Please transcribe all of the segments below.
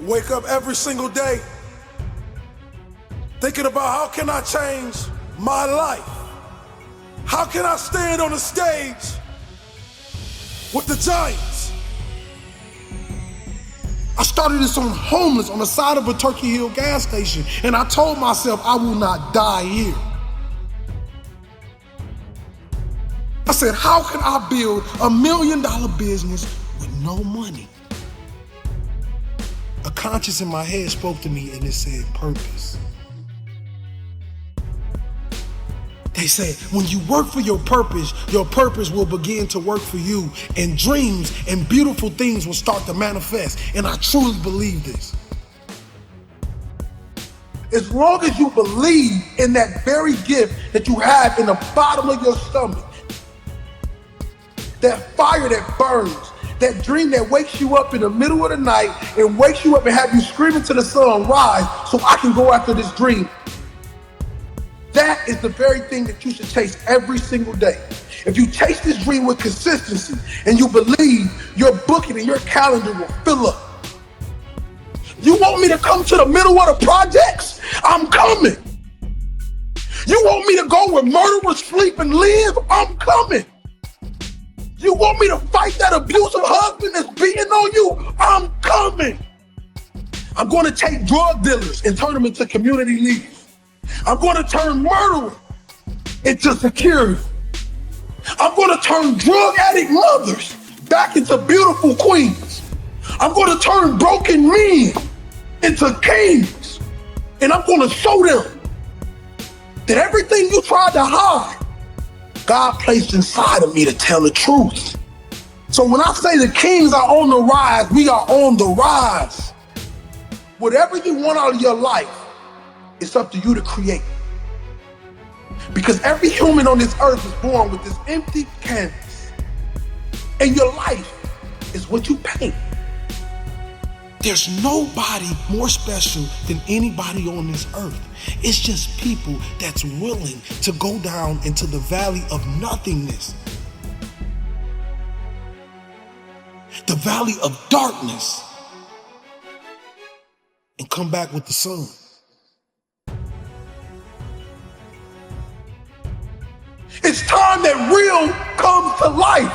Wake up every single day thinking about how can I change my life? How can I stand on the stage with the giants? I started this on homeless on the side of a Turkey Hill gas station, and I told myself I will not die here. I said, how can I build $1 million business with no money? A conscience in my head spoke to me and it said purpose. They said, when you work for your purpose will begin to work for you, and dreams and beautiful things will start to manifest. And I truly believe this. As long as you believe in that very gift that you have in the bottom of your stomach, that fire that burns, that dream that wakes you up in the middle of the night and wakes you up and have you screaming to the sun, rise, so I can go after this dream. That is the very thing that you should chase every single day. If you chase this dream with consistency and you believe, your booking and your calendar will fill up. You want me to come to the middle of the projects? I'm coming. You want me to go where murderers sleep and live? I'm coming. You want me to fight that abusive husband that's beating on you? I'm coming. I'm going to take drug dealers and turn them into community leaders. I'm going to turn murderers into security. I'm going to turn drug addict mothers back into beautiful queens. I'm going to turn broken men into kings. And I'm going to show them that everything you tried to hide, God placed inside of me to tell the truth. So when I say the kings are on the rise, we are on the rise. Whatever you want out of your life, it's up to you to create. Because every human on this earth is born with this empty canvas. And your life is what you paint. There's nobody more special than anybody on this earth. It's just people that's willing to go down into the valley of nothingness. The valley of darkness. And come back with the sun. It's time that real comes to life.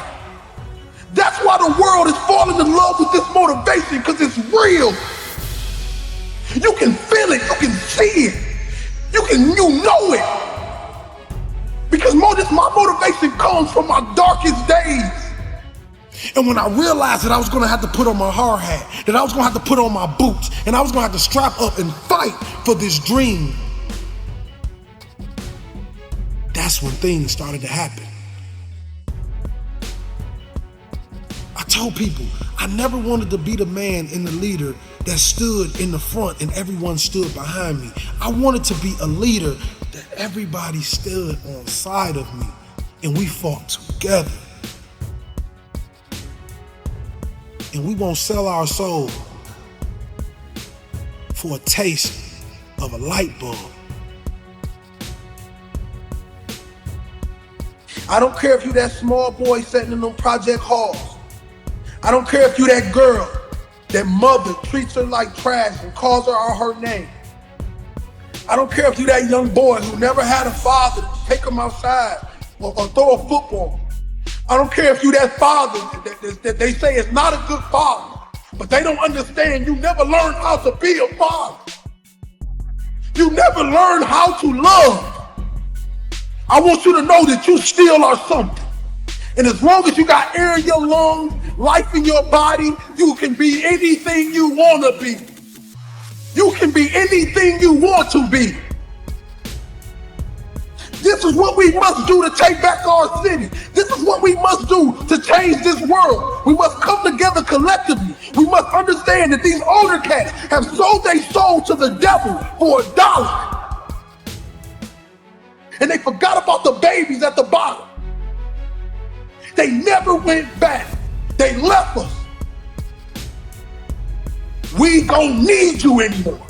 That's why the world is falling in love with this motivation, because it's real. You can feel it, you can see it, you know it. Because my motivation comes from my darkest days. And when I realized that I was gonna have to put on my hard hat, that I was gonna have to put on my boots, and I was gonna have to strap up and fight for this dream, that's when things started to happen. I told people I never wanted to be the man and the leader that stood in the front and everyone stood behind me. I wanted to be a leader that everybody stood on side of me and we fought together. And we won't sell our soul for a taste of a light bulb. I don't care if you that small boy sitting in them project halls. I don't care if you that girl, that mother treats her like trash and calls her out her name. I don't care if you that young boy who never had a father to take him outside or throw a football. I don't care if you that father that they say is not a good father, but they don't understand you never learned how to be a father. You never learned how to love. I want you to know that you still are something. And as long as you got air in your lungs, life in your body, you can be anything you want to be. You can be anything you want to be. This is what we must do to take back our city. This is what we must do to change this world. We must come together collectively. We must understand that these older cats have sold their soul to the devil for $1. And they forgot about the babies at the bottom. They never went back. They left us. We don't need you anymore.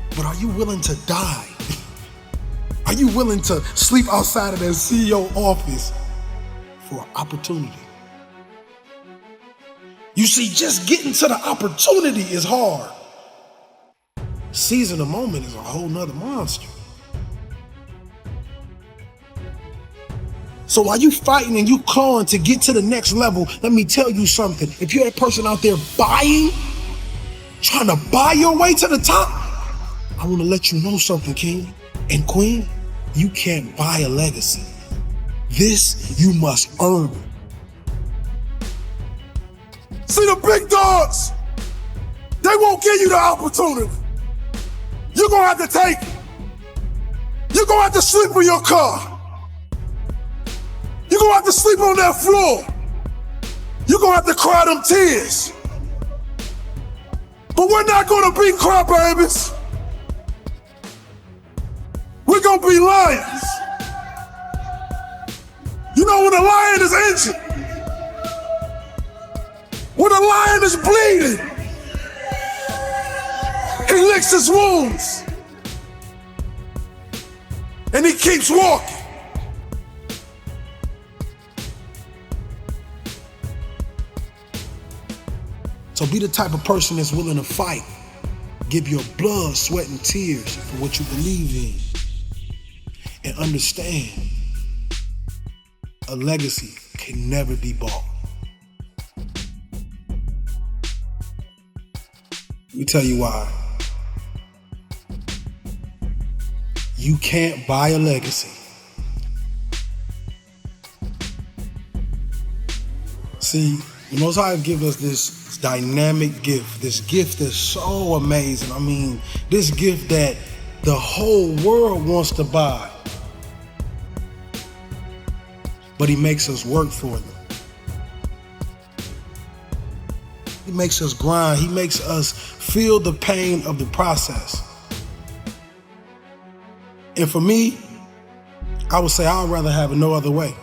But are you willing to die? Are you willing to sleep outside of that CEO office for an opportunity. You see, just getting to the opportunity is hard. Seizing the moment is a whole nother monster. So while you fighting and you clawing to get to the next level, let me tell you something. If you're that person out there buying, trying to buy your way to the top, I want to let you know something, king and queen. You can't buy a legacy. This you must earn. See, the big dogs, they won't give you the opportunity. You're gonna have to take it. You're gonna have to sleep in your car. You're gonna have to sleep on that floor. You're gonna have to cry them tears. But we're not gonna be crybabies. We're gonna be lions. You know, when a lion is injured, when a lion is bleeding, he licks his wounds and he keeps walking. So be the type of person that's willing to fight, give your blood, sweat, and tears for what you believe in, and understand a legacy can never be bought. Let me tell you why. You can't buy a legacy. See, the Most High gives us this dynamic gift, this gift that's so amazing. I mean, this gift that the whole world wants to buy. But he makes us work for them. He makes us grind. He makes us feel the pain of the process. And for me, I would say I'd rather have it no other way.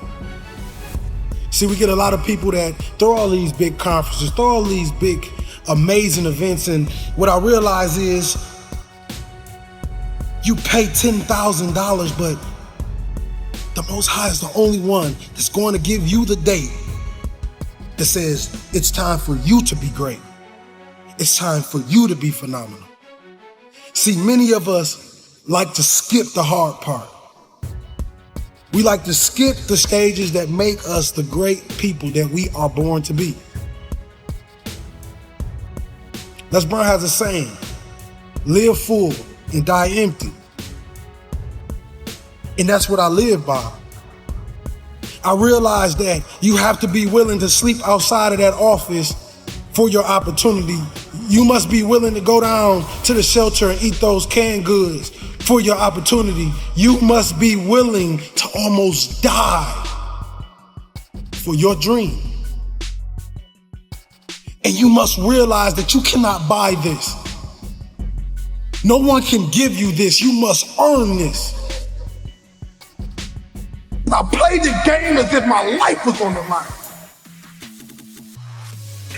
See, we get a lot of people that throw all these big conferences, throw all these big, amazing events, and what I realize is you pay $10,000, but the Most High is the only one that's going to give you the date that says it's time for you to be great. It's time for you to be phenomenal. See, many of us like to skip the hard part. We like to skip the stages that make us the great people that we are born to be. Les Brown has a saying, live full and die empty. And that's what I live by. I realize that you have to be willing to sleep outside of that office for your opportunity. You must be willing to go down to the shelter and eat those canned goods for your opportunity. You must be willing to almost die for your dream. And you must realize that you cannot buy this. No one can give you this. You must earn this. I played the game as if my life was on the line.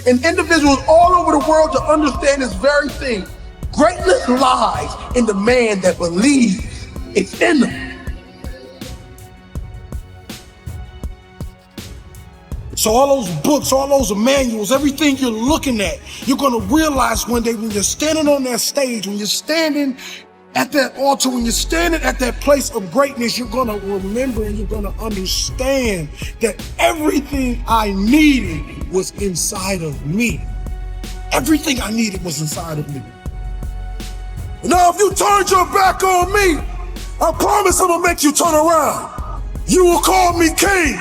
And individuals all over the world to understand this very thing. Greatness lies in the man that believes it's in them. So all those books, all those manuals, everything you're looking at, you're gonna realize one day when you're standing on that stage, when you're standing at that altar, when you're standing at that place of greatness, you're gonna remember and you're gonna understand that everything I needed was inside of me. Everything I needed was inside of me. Now, if you turned your back on me, I promise I'm gonna make you turn around. You will call me king.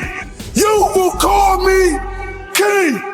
You will call me king.